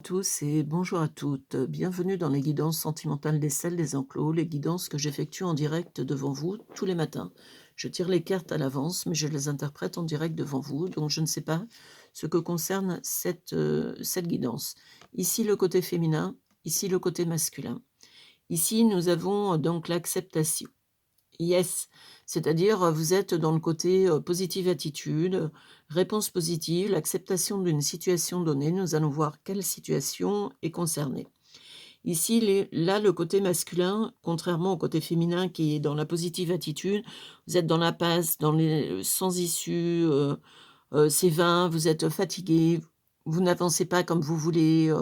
Tous et bonjour à toutes. Bienvenue dans les guidances sentimentales des selles des enclos, les guidances que j'effectue en direct devant vous tous les matins. Je tire les cartes à l'avance, mais je les interprète en direct devant vous, donc je ne sais pas ce que concerne cette guidance. Ici le côté féminin, ici le côté masculin. Ici nous avons donc l'acceptation. Yes, c'est-à-dire, vous êtes dans le côté, positive attitude, réponse positive, l'acceptation d'une situation donnée. Nous allons voir quelle situation est concernée. Ici, le côté masculin, contrairement au côté féminin qui est dans la positive attitude, vous êtes dans la passe, dans les sans issue, c'est vain, vous êtes fatigué, vous n'avancez pas comme vous voulez,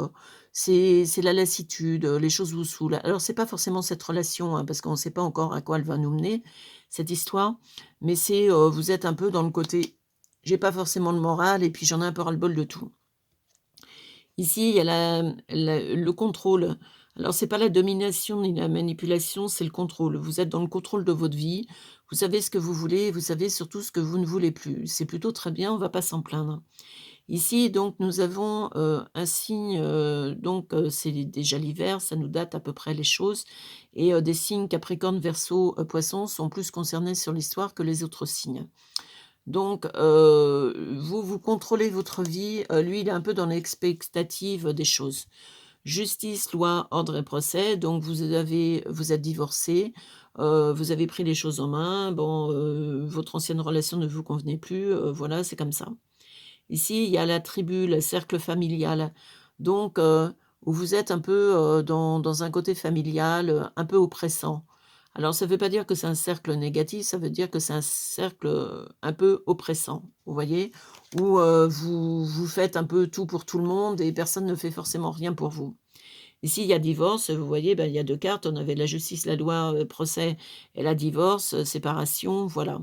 c'est la lassitude, les choses vous saoulent. Alors c'est pas forcément cette relation, hein, parce qu'on ne sait pas encore à quoi elle va nous mener, cette histoire, mais c'est, vous êtes un peu dans le côté: «J'ai pas forcément le moral et puis j'en ai un peu ras-le-bol de tout». Ici, il y a le contrôle. Alors c'est pas la domination ni la manipulation, c'est le contrôle. Vous êtes dans le contrôle de votre vie, vous savez ce que vous voulez, vous savez surtout ce que vous ne voulez plus. C'est plutôt très bien, on va pas s'en plaindre. Ici, donc, nous avons, un signe, c'est déjà l'hiver, ça nous date à peu près les choses et des signes Capricorne, Verseau, Poissons sont plus concernés sur l'histoire que les autres signes. Donc, vous, vous contrôlez votre vie, lui, il est un peu dans l'expectative des choses. Justice, loi, ordre et procès, donc vous êtes divorcés, vous avez pris les choses en main, bon, votre ancienne relation ne vous convenait plus, voilà, c'est comme ça. Ici, il y a la tribu, le cercle familial, donc où vous êtes un peu, dans un côté familial, un peu oppressant. Alors ça ne veut pas dire que c'est un cercle négatif, ça veut dire que c'est un cercle, un peu oppressant, vous voyez? Où, vous faites un peu tout pour tout le monde et personne ne fait forcément rien pour vous. Ici, il y a divorce, vous voyez, ben, il y a 2 cartes, on avait la justice, la loi, procès et la divorce, séparation, voilà.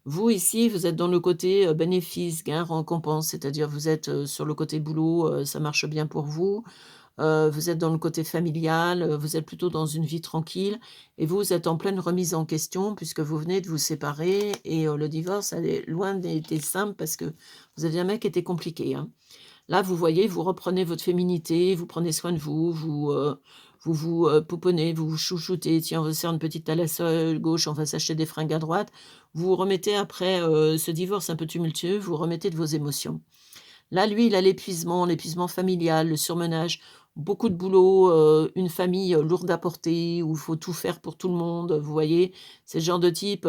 Vous, ici, vous êtes dans le côté, bénéfice, gain, récompense, c'est-à-dire vous êtes, sur le côté boulot, ça marche bien pour vous. Vous êtes dans le côté familial, vous êtes plutôt dans une vie tranquille et vous êtes en pleine remise en question puisque vous venez de vous séparer et le divorce, elle est loin d'être simple parce que vous aviez un mec qui était compliqué, hein. Là, vous voyez, vous reprenez votre féminité, vous prenez soin de vous, pouponnez, vous vous chouchoutez. Tiens, on va se faire une petite thalasso à gauche, on va s'acheter des fringues à droite. Vous vous remettez après, ce divorce un peu tumultueux, vous vous remettez de vos émotions. Là, lui, il a l'épuisement familial, le surmenage, beaucoup de boulot, une famille, lourde à porter, où il faut tout faire pour tout le monde, vous voyez? C'est le genre de type,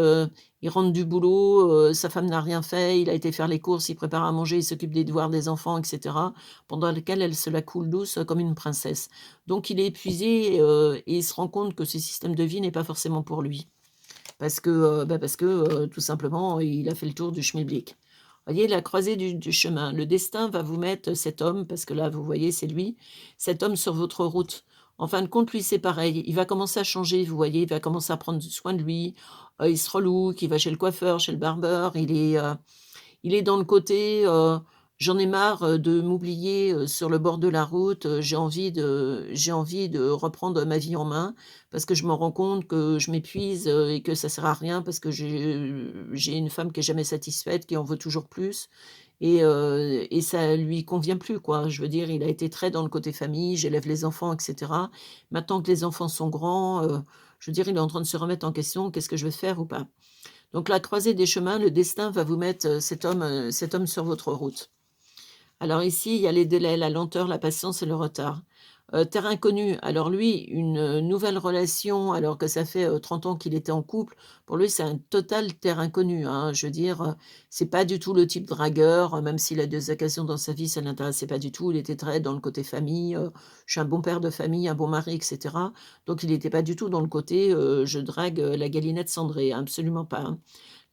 il rentre du boulot, sa femme n'a rien fait, il a été faire les courses, il prépare à manger, il s'occupe des devoirs des enfants et cetera, pendant lequel elle se la coule douce, comme une princesse. Donc il est épuisé, et il se rend compte que ce système de vie n'est pas forcément pour lui. Parce que, tout simplement, il a fait le tour du schmilblick. Voyez la croisée du chemin. Le destin va vous mettre cet homme, parce que là, vous voyez, c'est lui, cet homme sur votre route. En fin de compte, lui, c'est pareil. Il va commencer à changer, vous voyez, il va commencer à prendre soin de lui. Il se relook, il va chez le coiffeur, chez le barbeur. Il est dans le côté, «J'en ai marre, de m'oublier, sur le bord de la route, j'ai envie de reprendre ma vie en main parce que je me rends compte que je m'épuise, et que ça sert à rien parce que j'ai une femme qui est jamais satisfaite, qui en veut toujours plus et ça lui convient plus, quoi». Je veux dire, il a été très dans le côté famille, j'élève les enfants et cetera. Maintenant que les enfants sont grands, je veux dire, il est en train de se remettre en question: «Qu'est-ce que je vais faire ou pas?» Donc la croisée des chemins, le destin va vous mettre, cet homme sur votre route. Alors ici, il y a les délais, la lenteur, la patience et le retard. Terre inconnue, alors lui, une, nouvelle relation alors que ça fait, 30 ans qu'il était en couple, pour lui, c'est un total terre inconnue, hein. Je veux dire, c'est pas du tout le type dragueur, même s'il a des occasions dans sa vie, ça ne l'intéressait pas du tout. Il était très dans le côté famille, «Je suis un bon père de famille, un bon mari» et cetera. Donc il n'était pas du tout dans le côté, «Je drague, la galinette cendrée», absolument pas, hein.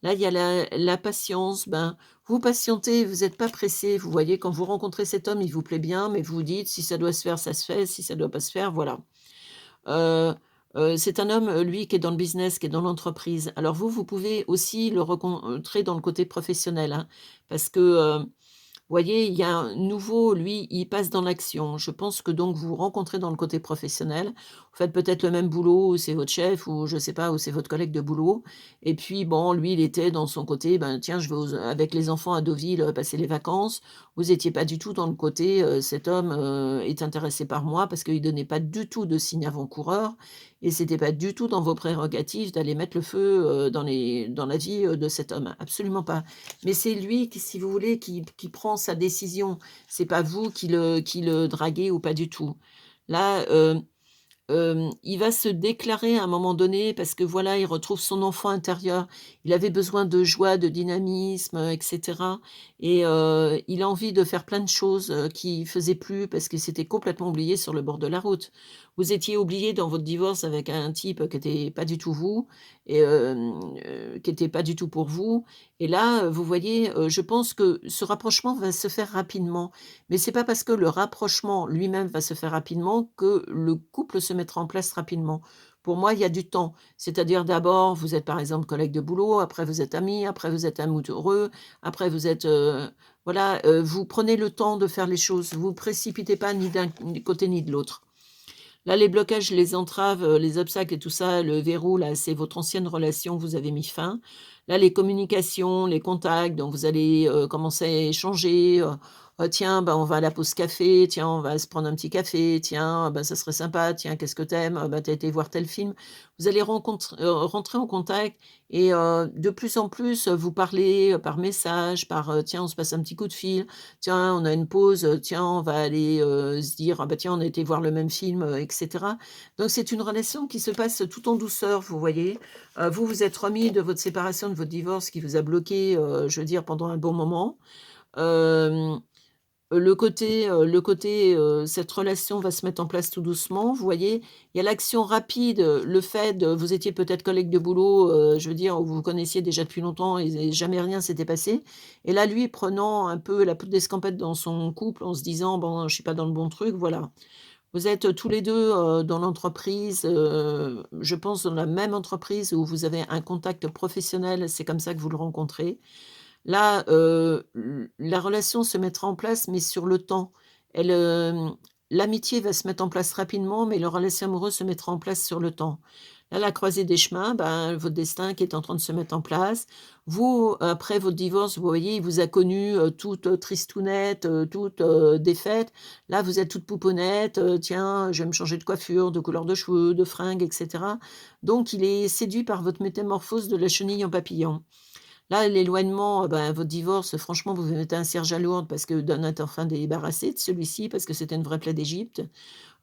Là, il y a la patience, ben, vous patientez, vous êtes pas pressé. Vous voyez, quand vous rencontrez cet homme, il vous plaît bien, mais vous vous dites: «Si ça doit se faire, ça se fait, si ça doit pas se faire, voilà». Heu c'est un homme, lui, qui est dans le business, qui est dans l'entreprise. Alors vous, vous pouvez aussi le rencontrer dans le côté professionnel, hein, parce que, voyez, il y a un nouveau, lui, il passe dans l'action. Je pense que donc vous vous rencontrez dans le côté professionnel. Vous faites peut-être le même boulot, ou c'est votre chef, ou je sais pas, ou c'est votre collègue de boulot. Et puis bon, lui, il était dans son côté, ben tiens, je vais avec les enfants à Deauville passer les vacances. Vous étiez pas du tout dans le côté, cet homme est intéressé par moi parce qu'il donnait pas du tout de signes avant-coureurs et c'était pas du tout dans vos prérogatives d'aller mettre le feu dans la vie de cet homme. Absolument pas. Mais c'est lui qui, si vous voulez, qui prend sa décision. C'est pas vous qui le draguez ou pas du tout. Là, il va se déclarer à un moment donné parce que voilà, il retrouve son enfant intérieur. Il avait besoin de joie, de dynamisme, et cetera et il a envie de faire plein de choses, qu'il faisait plus parce qu'il s'était complètement oublié sur le bord de la route. Vous étiez oublié dans votre divorce avec un type qui était pas du tout vous et qui était pas du tout pour vous et là, vous voyez, je pense que ce rapprochement va se faire rapidement. Mais c'est pas parce que le rapprochement lui-même va se faire rapidement que le couple se mettra en place rapidement. Pour moi, il y a du temps. C'est-à-dire d'abord, vous êtes par exemple collègues de boulot, après vous êtes amis, après vous êtes amoureux, après vous êtes, voilà, vous prenez le temps de faire les choses. Vous vous précipitez pas ni d'un côté ni de l'autre. Là, les blocages, les entraves, les obstacles et tout ça, le verrou là, c'est votre ancienne relation, vous avez mis fin. Là, les communications, les contacts, donc vous allez, commencer à échanger, «Tiens, bah, on va à la pause café, tiens, on va se prendre un petit café, tiens, bah, ça serait sympa, tiens, qu'est-ce que t'aimes aimes? Bah, tu été voir tel film». Vous allez rentrer en contact et de plus en plus, vous parlez, par message, par, «Tiens, on se passe un petit coup de fil. Tiens, on a une pause, tiens, on va aller, se dire: "Ah bah, tiens, on a été voir le même film", et cetera. Donc c'est une relation qui se passe tout en douceur, vous voyez? Vous vous êtes remis de votre séparation, de votre divorce qui vous a bloqué, je veux dire pendant un bon moment. Hem cette relation va se mettre en place tout doucement, vous voyez? Il y a l'action rapide, le fait de vous étiez peut-être collègues de boulot, je veux dire, où vous vous connaissiez déjà depuis longtemps et jamais rien s'était passé et là, lui, prenant un peu la poudre d'escampette dans son couple en se disant: «Bon, je suis pas dans le bon truc», voilà. Vous êtes tous les 2 dans l'entreprise, je pense dans la même entreprise où vous avez un contact professionnel, c'est comme ça que vous le rencontrez. Là, la relation se mettra en place, mais sur le temps. Elle, l'amitié va se mettre en place rapidement, mais la relation amoureuse se mettra en place sur le temps. Là, la croisée des chemins, ben, votre destin qui est en train de se mettre en place. Vous, après votre divorce, vous voyez, il vous a connue, toute, tristounette, toute, défaite. Là, vous êtes toute pouponette, «Tiens, je vais me changer de coiffure, de couleur de cheveux, de fringues» et cetera. Donc il est séduit par votre métamorphose de la chenille en papillon. Là, l'éloignement, ben, votre divorce, franchement, vous vous mettez un cierge à lourde parce que d'un êtes enfin débarrassé de celui-ci, parce que c'était une vraie plaie d'Égypte.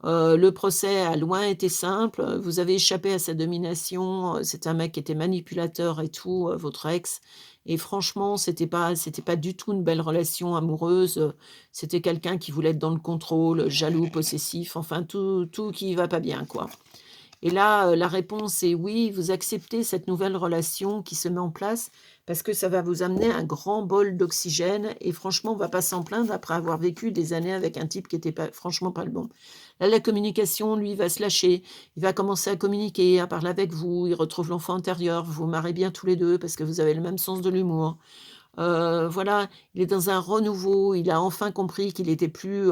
Le procès a loin été simple, vous avez échappé à sa domination, c'est un mec qui était manipulateur et tout, votre ex et franchement, c'était pas du tout une belle relation amoureuse, c'était quelqu'un qui voulait être dans le contrôle, jaloux, possessif, enfin tout qui va pas bien, quoi. Et là, la réponse est oui, vous acceptez cette nouvelle relation qui se met en place parce que ça va vous amener un grand bol d'oxygène et franchement, on va pas s'en plaindre après avoir vécu des années avec un type qui était pas franchement pas le bon. Là, la communication, lui, va se lâcher. Il va commencer à communiquer, à parler avec vous, il retrouve l'enfant intérieur, vous vous marrez bien tous les 2 parce que vous avez le même sens de l'humour. Voilà, il est dans un renouveau, il a enfin compris qu'il était plus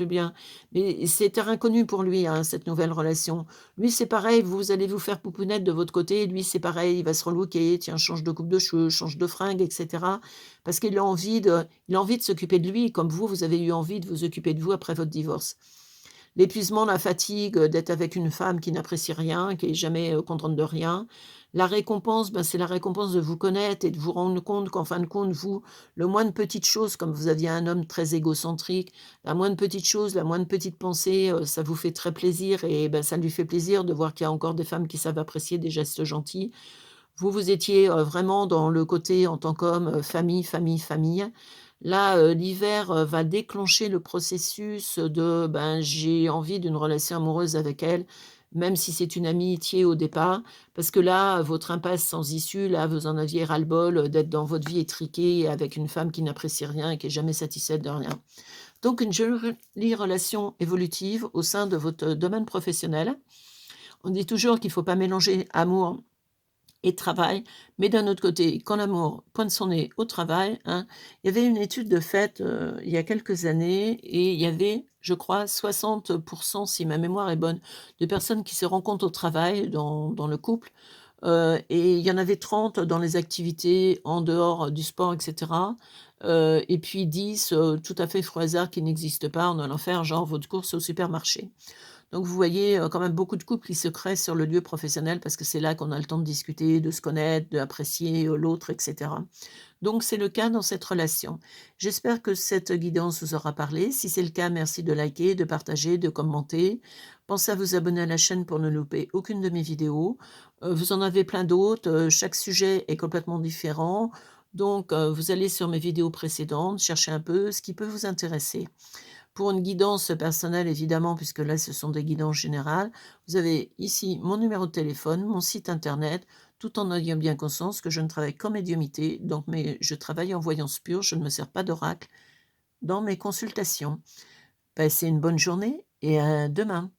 bien. Mais c'est terre inconnue pour lui, hein, cette nouvelle relation. Lui, c'est pareil, vous allez vous faire poupounette de votre côté, lui, c'est pareil, il va se relooker, tiens, change de coupe de cheveux, change de fringues et cetera. Parce qu'il a envie de s'occuper de lui, comme vous avez eu envie de vous occuper de vous après votre divorce. L'épuisement, la fatigue, d'être avec une femme qui n'apprécie rien, qui est jamais, contente de rien. La récompense, ben, c'est la récompense de vous connaître et de vous rendre compte qu'en fin de compte, vous, le moindre petite chose, comme vous aviez un homme très égocentrique, la moindre petite chose, la moindre petite pensée, ça vous fait très plaisir et ben, ça lui fait plaisir de voir qu'il y a encore des femmes qui savent apprécier des gestes gentils. Vous, vous étiez, vraiment dans le côté en tant qu'homme, famille, famille, famille. Là, l'hiver, va déclencher le processus de, ben, j'ai envie d'une relation amoureuse avec elle, même si c'est une amitié au départ. Parce que là, votre impasse sans issue, là, vous en aviez ras-le-bol, d'être dans votre vie étriquée avec une femme qui n'apprécie rien et qui est jamais satisfaite de rien. Donc une jolie relation évolutive au sein de votre domaine professionnel. On dit toujours qu'il ne faut pas mélanger amour et travail, mais d'un autre côté, quand l'amour pointe son nez au travail, hein, il y avait une étude de faite, il y a quelques années et il y avait, je crois, 60, si ma mémoire est bonne, de personnes qui se rencontrent au travail dans le couple, et il y en avait 30 dans les activités en dehors du sport et cetera, et puis 10, tout à fait fruit hasard qui n'existent pas en allant faire genre votre course au supermarché. Donc vous voyez, quand même beaucoup de couples qui se créent sur le lieu professionnel parce que c'est là qu'on a le temps de discuter, de se connaître, d'apprécier, l'autre et cetera. Donc c'est le cas dans cette relation. J'espère que cette guidance vous aura parlé. Si c'est le cas, merci de liker, de partager, de commenter. Pensez à vous abonner à la chaîne pour ne louper aucune de mes vidéos. Vous en avez plein d'autres, chaque sujet est complètement différent. Donc vous allez sur mes vidéos précédentes, chercher un peu ce qui peut vous intéresser. Pour une guidance personnelle évidemment, puisque là ce sont des guidances générales, vous avez ici mon numéro de téléphone, mon site internet, tout en ayant bien conscience que je ne travaille qu'en médiumnité, donc mais je travaille en voyance pure, je ne me sers pas d'oracle dans mes consultations. Passez une bonne journée et à demain.